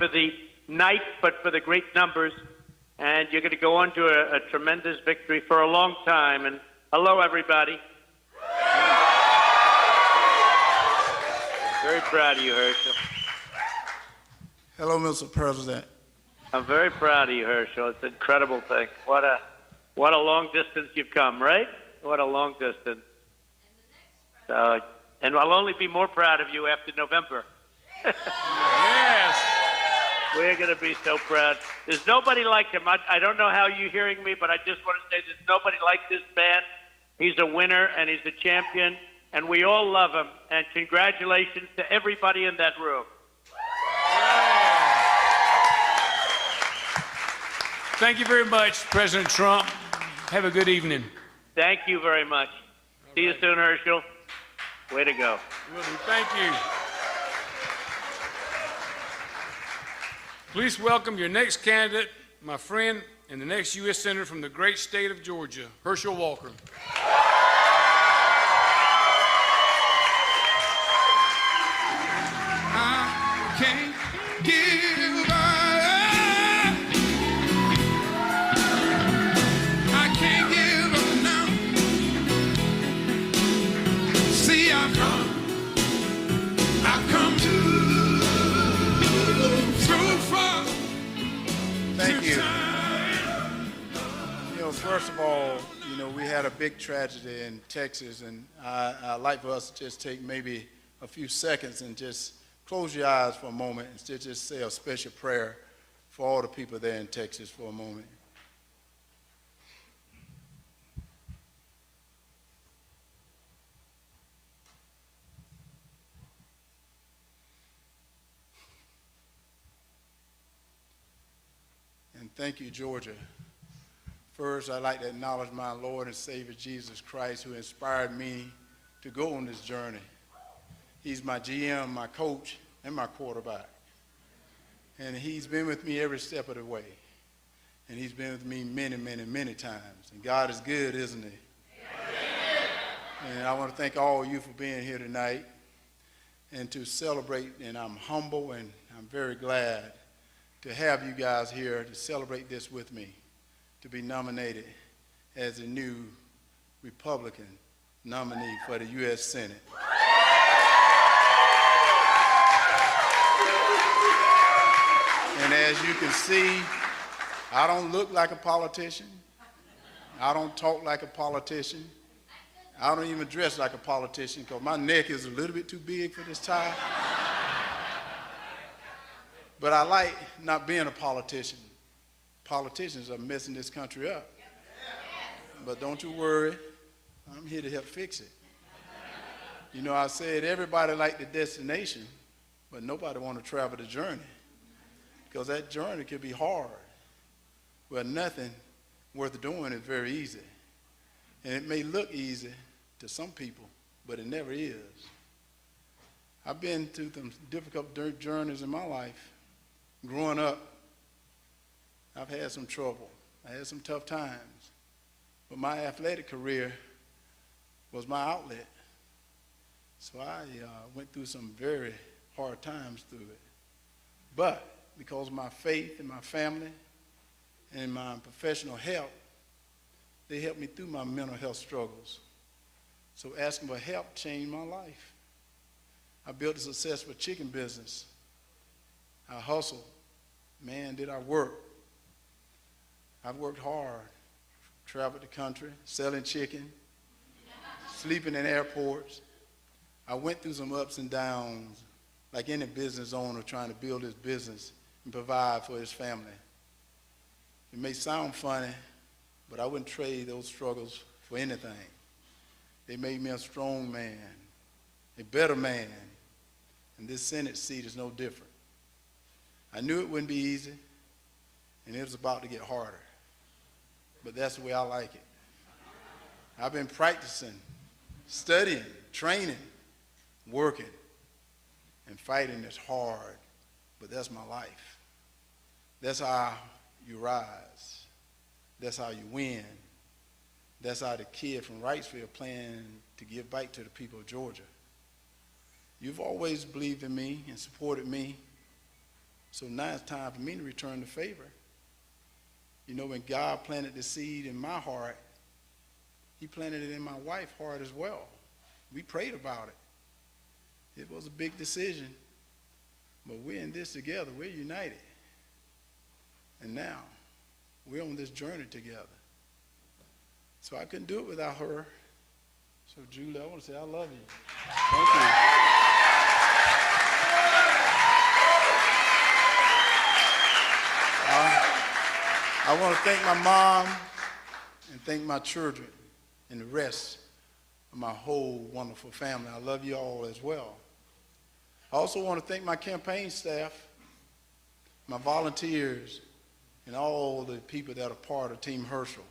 for the night, but for the great numbers. And you're going to go on to a tremendous victory for a long time. And hello, everybody. Very proud of you, Herschel. Hello, Mr. President. I'm very proud of you, Herschel. It's an incredible thing. What a long distance you've come, right? What a long distance. And I'll only be more proud of you after November. Yes. We're going to be so proud. There's nobody like him. I don't know how you're hearing me, but I just want to say there's nobody like this man. He's a winner, and he's a champion, and we all love him. And congratulations to everybody in that room. Thank you very much, President Trump. Have a good evening. Thank you very much. See you soon, Herschel. Way to go. Will do. Thank you. Please welcome your next candidate, my friend, and the next U.S. Senator from the great state of Georgia, Herschel Walker. I can't give up. I can't give up now. See, I've come through far. Thank you. You know, first of all, you know, we had a big tragedy in Texas, and I'd like for us to just take maybe a few seconds and just close your eyes for a moment and just say a special prayer for all the people there in Texas for a moment. And thank you, Georgia. First, I'd like to acknowledge my Lord and Savior Jesus Christ, who inspired me to go on this journey. He's my GM, my coach, and my quarterback. And he's been with me every step of the way. And he's been with me many, many, many times. And God is good, isn't he? Amen. And I want to thank all of you for being here tonight and to celebrate. And I'm humble and I'm very glad to have you guys here to celebrate this with me, to be nominated as a new Republican nominee for the U.S. Senate. And as you can see, I don't look like a politician. I don't talk like a politician. I don't even dress like a politician because my neck is a little bit too big for this tie. But I like not being a politician. Politicians are messing this country up. But don't you worry, I'm here to help fix it. You know, I said everybody like the destination, but nobody want to travel the journey. Because that journey can be hard. Well, nothing worth doing is very easy. And it may look easy to some people, but it never is. I've been through some difficult journeys in my life. Growing up, I've had some trouble. I had some tough times. But my athletic career was my outlet. So I went through some very hard times through it. But because of my faith and my family and my professional help, they helped me through my mental health struggles. So asking for help changed my life. I built a successful chicken business. I hustled. Man, did I work. I've worked hard. Traveled the country, selling chicken, sleeping in airports. I went through some ups and downs, like any business owner trying to build his business and provide for his family. It may sound funny, but I wouldn't trade those struggles for anything. They made me a strong man, a better man, and this Senate seat is no different. I knew it wouldn't be easy, and it was about to get harder, but that's the way I like it. I've been practicing, studying, training, working, and fighting is hard, but that's my life. That's how you rise. That's how you win. That's how the kid from Wrightsville planned to give back to the people of Georgia. You've always believed in me and supported me, So now it's time for me to return the favor. You know, when God planted the seed in my heart, he planted it in my wife's heart as well. We prayed about it. It was a big decision, but we're in this together. We're united. And now, we're on this journey together. So I couldn't do it without her. So Julie, I want to say I love you. Thank you. I want to thank my mom and thank my children and the rest of my whole wonderful family. I love you all as well. I also want to thank my campaign staff, my volunteers, and all the people that are part of Team Herschel.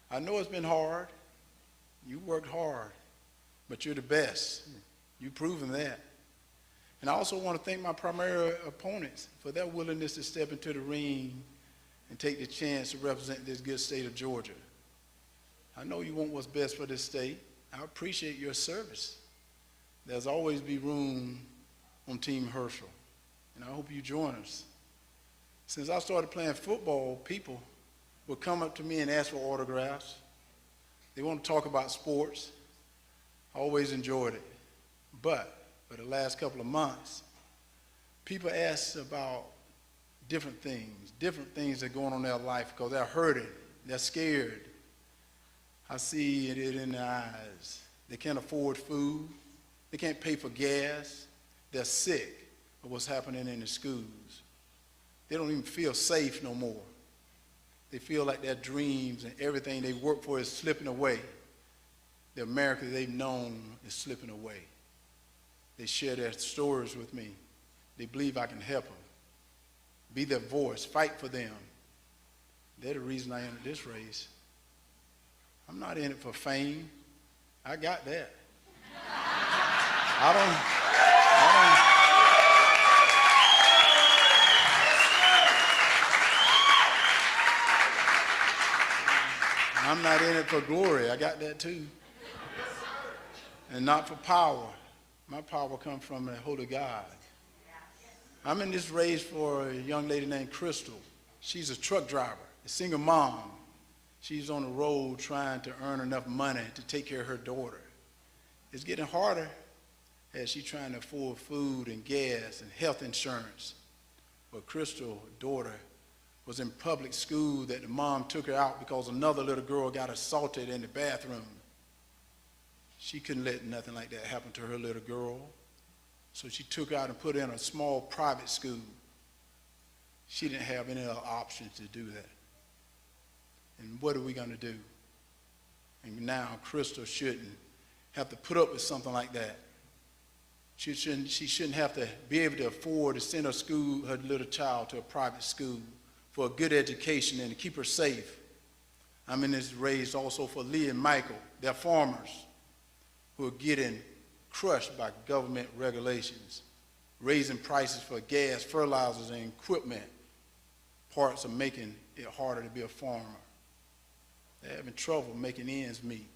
I know it's been hard. You worked hard, but you're the best. You've proven that. And I also want to thank my primary opponents for their willingness to step into the ring and take the chance to represent this good state of Georgia. I know you want what's best for this state. I appreciate your service. There's always be room on Team Herschel, and I hope you join us. Since I started playing football, people would come up to me and ask for autographs. They want to talk about sports. I always enjoyed it. But for the last couple of months, people ask about different things that are going on in their life because they're hurting, they're scared. I see it in their eyes. They can't afford food. They can't pay for gas. They're sick of what's happening in the schools. They don't even feel safe no more. They feel like their dreams and everything they work for is slipping away. The America they've known is slipping away. They share their stories with me. They believe I can help them. Be their voice, fight for them. They're the reason I entered this race. I'm not in it for fame. I got that. I'm not in it for glory. I got that too. And not for power. My power comes from the Holy God. I'm in this race for a young lady named Crystal. She's a truck driver, a single mom. She's on the road trying to earn enough money to take care of her daughter. It's getting harder as she's trying to afford food and gas and health insurance. But Crystal's daughter was in public school that the mom took her out because another little girl got assaulted in the bathroom. She couldn't let nothing like that happen to her little girl. So she took her out and put her in a small private school. She didn't have any other options to do that. And what are we going to do? And now Crystal shouldn't have to put up with something like that. She shouldn't have to be able to afford to send her little child to a private school for a good education and to keep her safe. I'm in this race also for Lee and Michael. They're farmers who are getting crushed by government regulations, raising prices for gas, fertilizers, and equipment. Parts are making it harder to be a farmer. They're having trouble making ends meet.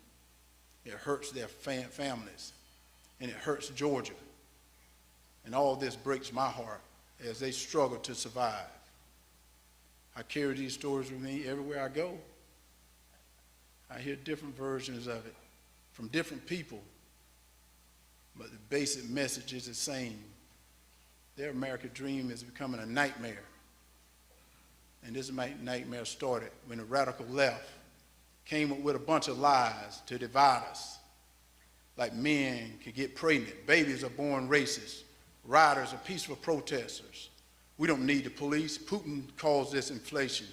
It hurts their families, and it hurts Georgia. And all this breaks my heart as they struggle to survive. I carry these stories with me everywhere I go. I hear different versions of it from different people, but the basic message is the same. Their American dream is becoming a nightmare. And this nightmare started when the radical left came up with a bunch of lies to divide us. Like men could get pregnant, babies are born racist, rioters are peaceful protesters. We don't need the police. Putin caused this inflation.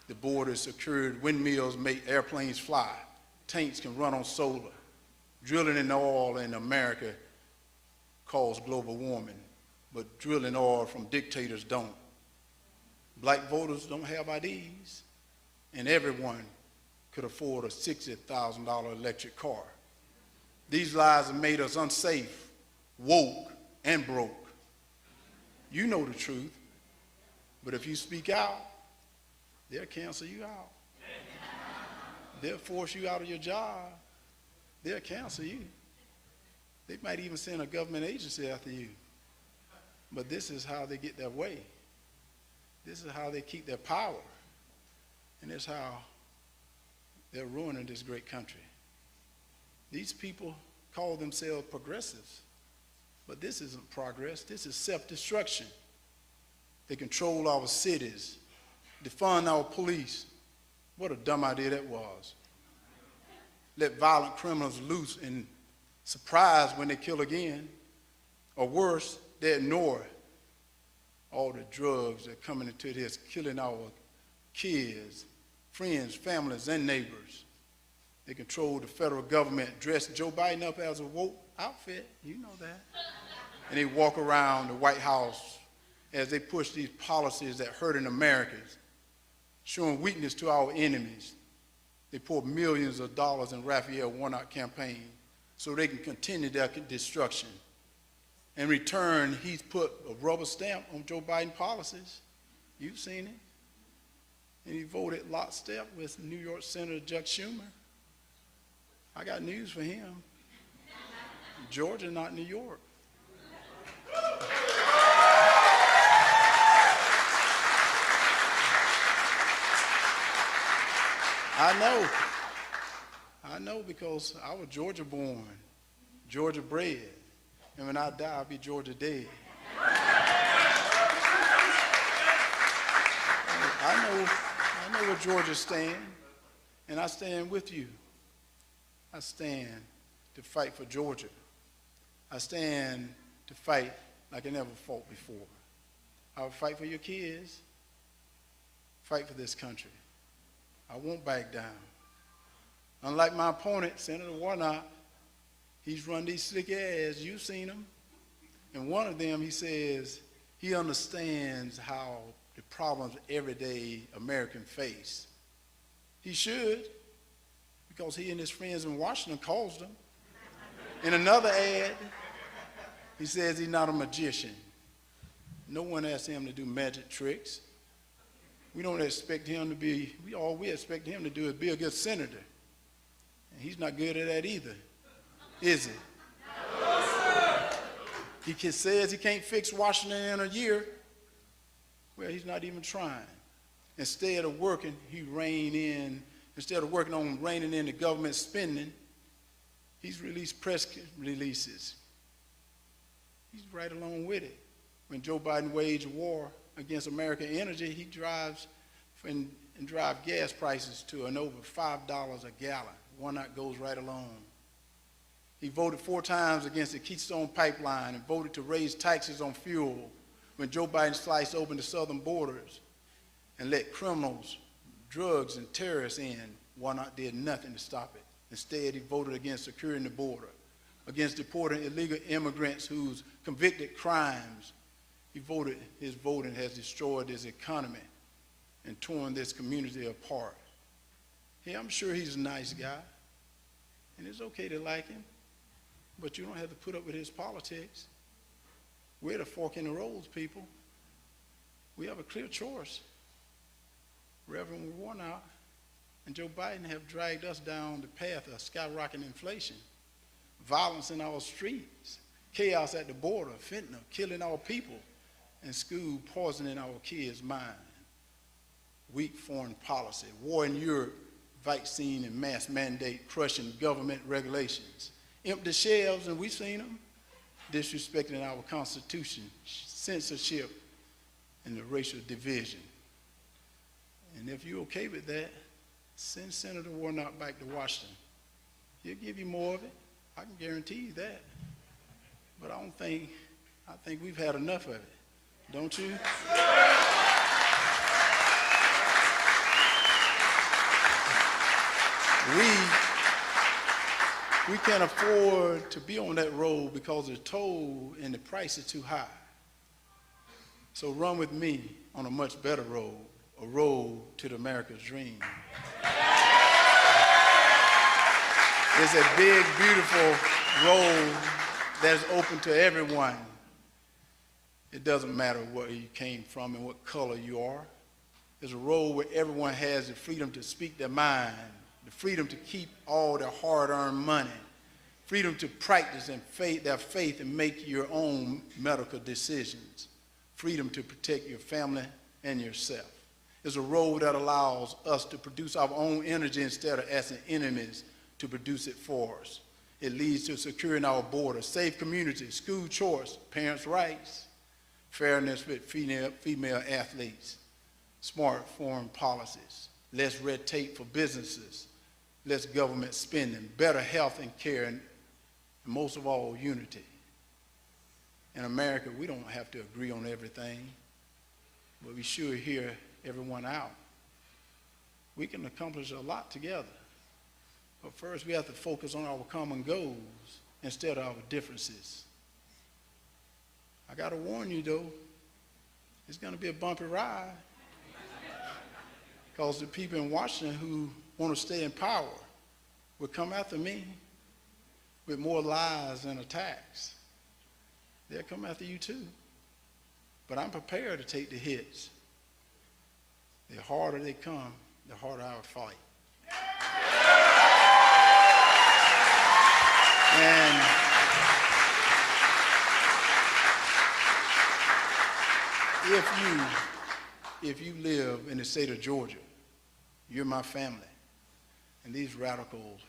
The border is secured, windmills make airplanes fly, tanks can run on solar. Drilling in oil in America caused global warming, but drilling oil from dictators don't. Black voters don't have IDs, and everyone could afford a $60,000 electric car. These lies have made us unsafe, woke, and broke. You know the truth, but if you speak out, they'll cancel you out. They'll force you out of your job. They'll cancel you. They might even send a government agency after you. But this is how they get their way. This is how they keep their power. And this is how they're ruining this great country. These people call themselves progressives, but this isn't progress. This is self-destruction. They control our cities, defund our police. What a dumb idea that was. Let violent criminals loose and surprise when they kill again. Or worse, they ignore all the drugs that are coming into this, killing our kids, friends, families, and neighbors. They control the federal government, dress Joe Biden up as a woke outfit, you know that. And they walk around the White House as they push these policies that hurting Americans, showing weakness to our enemies. They pour millions of dollars in Raphael Warnock campaign so they can continue their destruction. In return, he's put a rubber stamp on Joe Biden policies. You've seen it. And he voted lockstep with New York Senator Chuck Schumer. I got news for him. Georgia, not New York. I know because I was Georgia born, Georgia bred, and when I die, I'll be Georgia dead. I know where Georgia stands, and I stand with you. I stand to fight for Georgia. I stand to fight like I never fought before. I will fight for your kids, fight for this country. I won't back down. Unlike my opponent, Senator Warnock, he's run these slick ads. You've seen him. And one of them, he says he understands how the problems everyday Americans face. He should, because he and his friends in Washington caused them. In another ad, he says he's not a magician. No one asked him to do magic tricks. We don't expect him to be, all we expect him to do is be a good senator. And he's not good at that either, is he? He says he can't fix Washington in a year. Well, he's not even trying. Instead of working, instead of working on reining in the government spending, he's released press releases. He's right along with it. When Joe Biden waged war against American energy, he drives and drive gas prices to an over $5 a gallon. Warnock goes right along. He voted 4 times against the Keystone Pipeline and voted to raise taxes on fuel when Joe Biden sliced open the southern borders and let criminals, drugs, and terrorists in. Warnock did nothing to stop it. Instead, he voted against securing the border, against deporting illegal immigrants whose convicted crimes. His voting has destroyed this economy and torn this community apart. Yeah, I'm sure he's a nice guy, and it's okay to like him, but you don't have to put up with his politics. We're the fork in the roads, people. We have a clear choice. Reverend Warnock and Joe Biden have dragged us down the path of skyrocketing inflation, violence in our streets, chaos at the border, fentanyl, killing our people, and school poisoning our kids' mind. Weak foreign policy, war in Europe, vaccine and mass mandate crushing government regulations, empty shelves, and we've seen them, disrespecting our Constitution, censorship, and the racial division. And if you're okay with that, send Senator Warnock back to Washington. He'll give you more of it. I can guarantee you that. But I think we've had enough of it. Don't you? We can't afford to be on that road because the toll and the price is too high. So run with me on a much better road, a road to the America's dream. It's a big, beautiful road that's open to everyone. It doesn't matter where you came from and what color you are. It's a road where everyone has the freedom to speak their mind, the freedom to keep all their hard-earned money, freedom to practice and their faith and make your own medical decisions, freedom to protect your family and yourself. It's a road that allows us to produce our own energy instead of asking enemies to produce it for us. It leads to securing our borders, safe communities, school choice, parents' rights, fairness with female athletes, smart foreign policies, less red tape for businesses, less government spending, better health and care, and most of all, unity. In America, we don't have to agree on everything, but we sure hear everyone out. We can accomplish a lot together. But first, we have to focus on our common goals instead of our differences. I got to warn you, though, it's going to be a bumpy ride. Because the people in Washington who want to stay in power will come after me with more lies and attacks. They'll come after you too. But I'm prepared to take the hits. The harder they come, the harder I will fight. And if you live in the state of Georgia, you're my family. And these radicals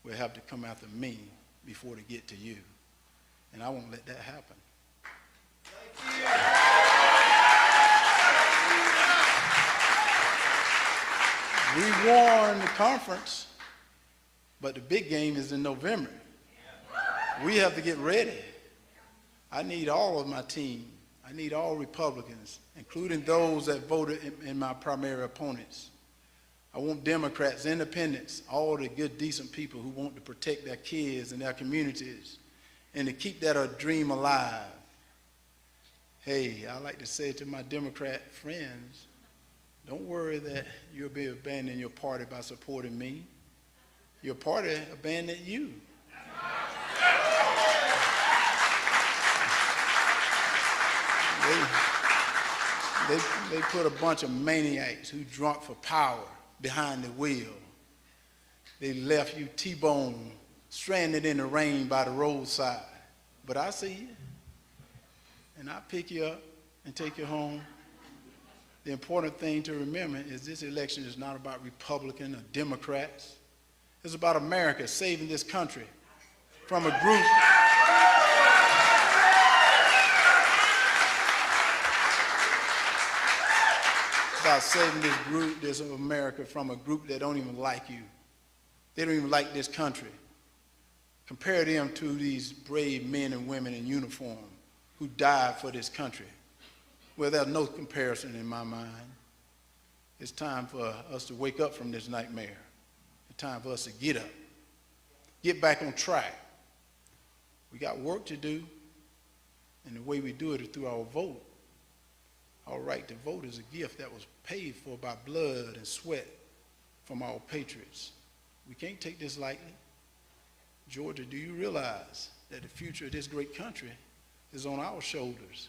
will have to come after me before they get to you. And I won't let that happen. We won the conference, but the big game is in November. We have to get ready. I need all of my team. I need all Republicans, including those that voted in my primary opponents. I want Democrats, independents, all the good, decent people who want to protect their kids and their communities and to keep that dream alive. Hey, I like to say to my Democrat friends, don't worry that you'll be abandoning your party by supporting me. Your party abandoned you. They put a bunch of maniacs who drunk for power behind the wheel. They left you T-bone, stranded in the rain by the roadside. But I see you, and I pick you up and take you home. The important thing to remember is this election is not about Republicans or Democrats. It's about America saving this country from a group about saving this America from a group that don't even like you. They don't even like this country. Compare them to these brave men and women in uniform who died for this country. Well, there's no comparison in my mind. It's time for us to wake up from this nightmare. It's time for us to get up, get back on track. We got work to do, and the way we do it is through our vote. Our right to vote is a gift that was paid for by blood and sweat from our patriots. We can't take this lightly. Georgia, do you realize that the future of this great country is on our shoulders?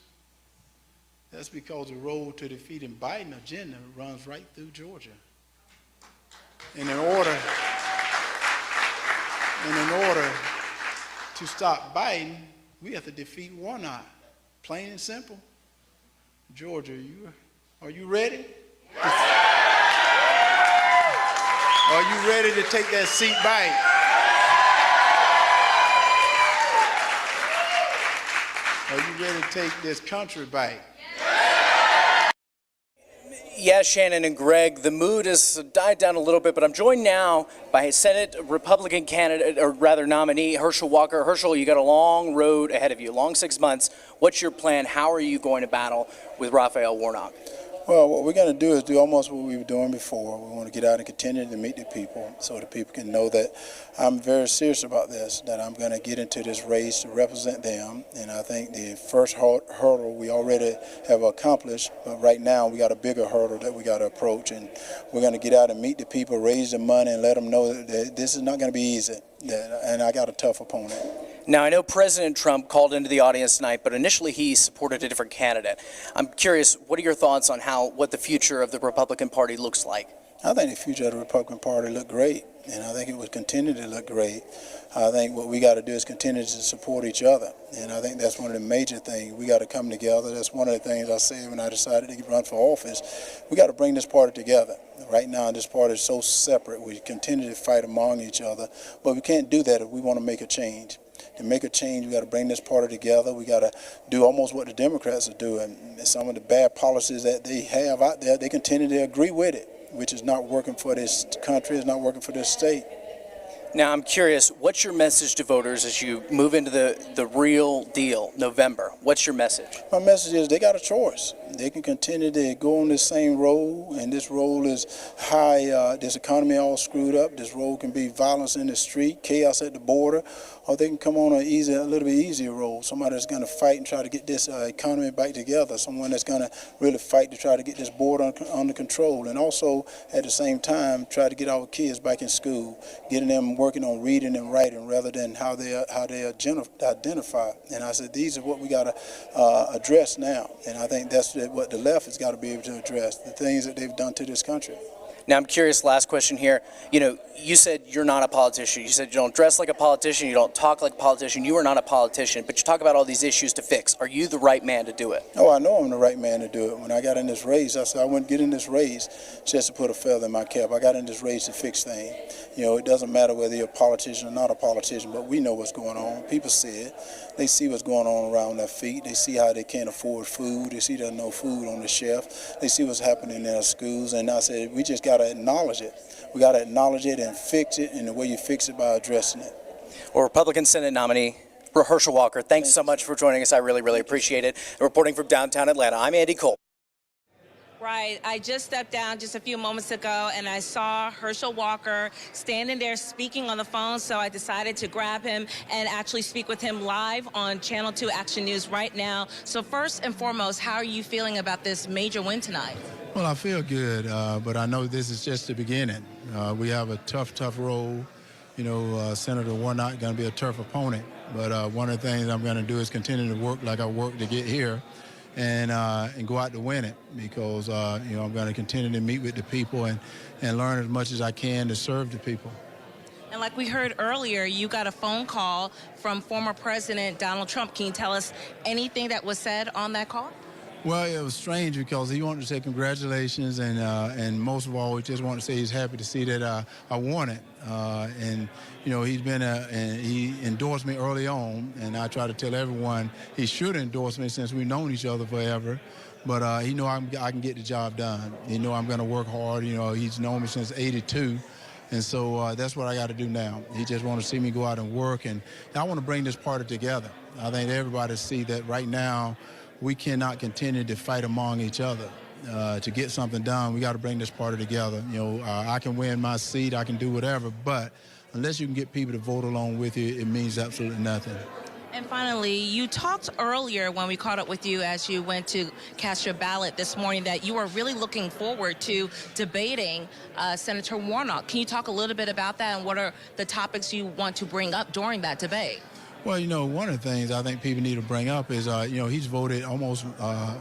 That's because the road to defeating Biden's agenda runs right through Georgia. And in order to stop Biden, we have to defeat Warnock. Plain and simple. Georgia, are you ready? Are you ready to take that seat back? Are you ready to take this country back? Yeah, Shannon and Greg, the mood has died down a little bit, but I'm joined now by Senate Republican candidate, or rather nominee, Herschel Walker. Herschel, you got a long road ahead of you, long 6 months. What's your plan? How are you going to battle with Raphael Warnock? Well, what we're going to do is do almost what we were doing before. We want to get out and continue to meet the people so the people can know that I'm very serious about this, that I'm going to get into this race to represent them. And I think the first hurdle we already have accomplished, but right now we got a bigger hurdle that we got to approach. And we're going to get out and meet the people, raise the money, and let them know that this is not going to be easy. And I got a tough opponent. Now, I know President Trump called into the audience tonight, but initially he supported a different candidate. I'm curious, what are your thoughts on what the future of the Republican Party looks like? I think the future of the Republican Party looked great, and I think it would continue to look great. I think what we got to do is continue to support each other, and I think that's one of the major things. We got to come together. That's one of the things I said when I decided to run for office. We got to bring this party together. Right now, this party is so separate. We continue to fight among each other, but we can't do that if we want to make a change. To make a change, we got to bring this party together. We got to do almost what the Democrats are doing. Some of the bad policies that they have out there, they continue to agree with it, which is not working for this country, it's not working for this state. Now, I'm curious, what's your message to voters as you move into the real deal, November? What's your message? My message is they got a choice. They can continue to go on this same road, and this road is high, this economy all screwed up. This road can be violence in the street, chaos at the border, or they can come on a little bit easier road. Somebody that's going to fight and try to get this economy back together, someone that's going to really fight to try to get this border under control, and also at the same time try to get our kids back in school, getting them working on reading and writing rather than how they identify. And I said, these are what we got to address now. And I think that's what the left has got to be able to address, the things that they've done to this country. Now, I'm curious, last question here. You know, you said you're not a politician. You said you don't dress like a politician, you don't talk like a politician. You are not a politician, but you talk about all these issues to fix. Are you the right man to do it? Oh, I know I'm the right man to do it. When I got in this race, I said I wouldn't get in this race just to put a feather in my cap. I got in this race to fix things. You know, it doesn't matter whether you're a politician or not a politician, but we know what's going on. People see it. They see what's going on around their feet. They see how they can't afford food. They see there's no food on the shelf. They see what's happening in our schools. And I said, we just got to acknowledge it. We got to acknowledge it and fix it, and the way you fix it by addressing it. Well, Republican Senate nominee Herschel Walker, thanks so much for joining us. I really, really appreciate it. Reporting from downtown Atlanta, I'm Andy Cole. Right. I just stepped down just a few moments ago, and I saw Herschel Walker standing there speaking on the phone, so I decided to grab him and actually speak with him live on Channel 2 Action News right now. So first and foremost, how are you feeling about this major win tonight? Well, I feel good, but I know this is just the beginning. We have a tough road. You know, Senator Warnock going to be a tough opponent, but one of the things I'm going to do is continue to work like I worked to get here, and go out to win it, because you know, I'm going to continue to meet with the people and learn as much as I can to serve the people. And like we heard earlier, you got a phone call from former President Donald Trump. Can you tell us anything that was said on that call? Well, it was strange because he wanted to say congratulations, and most of all, he just wanted to say he's happy to see that I won it. And you know, he endorsed me early on, and I try to tell everyone he should endorse me since we've known each other forever. But he know I can get the job done. He know I'm going to work hard. You know, he's known me since '82. And so that's what I got to do now. He just want to see me go out and work, and I want to bring this party together. I think everybody see that right now we cannot continue to fight among each other. To get something done, we got to bring this party together. You know, I can win my seat, I can do whatever, but unless you can get people to vote along with you, it means absolutely nothing. And finally, you talked earlier when we caught up with you as you went to cast your ballot this morning that you are really looking forward to debating Senator Warnock. Can you talk a little bit about that, and what are the topics you want to bring up during that debate? Well, you know, one of the things I think people need to bring up is, you know, he's voted almost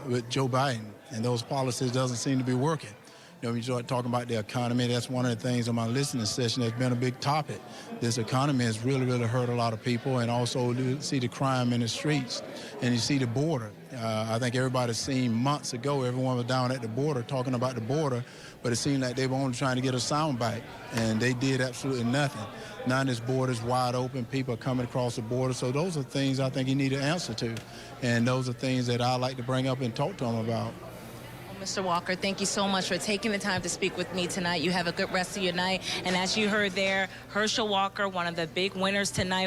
with Joe Biden, and those policies doesn't seem to be working. You know, when you start talking about the economy, that's one of the things in my listening session that's been a big topic. This economy has really hurt a lot of people, and also you see the crime in the streets, and you see the border. I think everybody's seen months ago, everyone was down at the border talking about the border, but it seemed like they were only trying to get a soundbite, and they did absolutely nothing. Now this border's wide open, people are coming across the border, so those are things I think you need to answer to, and those are things that I like to bring up and talk to them about. Mr. Walker, thank you so much for taking the time to speak with me tonight. You have a good rest of your night. And as you heard there, Herschel Walker, one of the big winners tonight.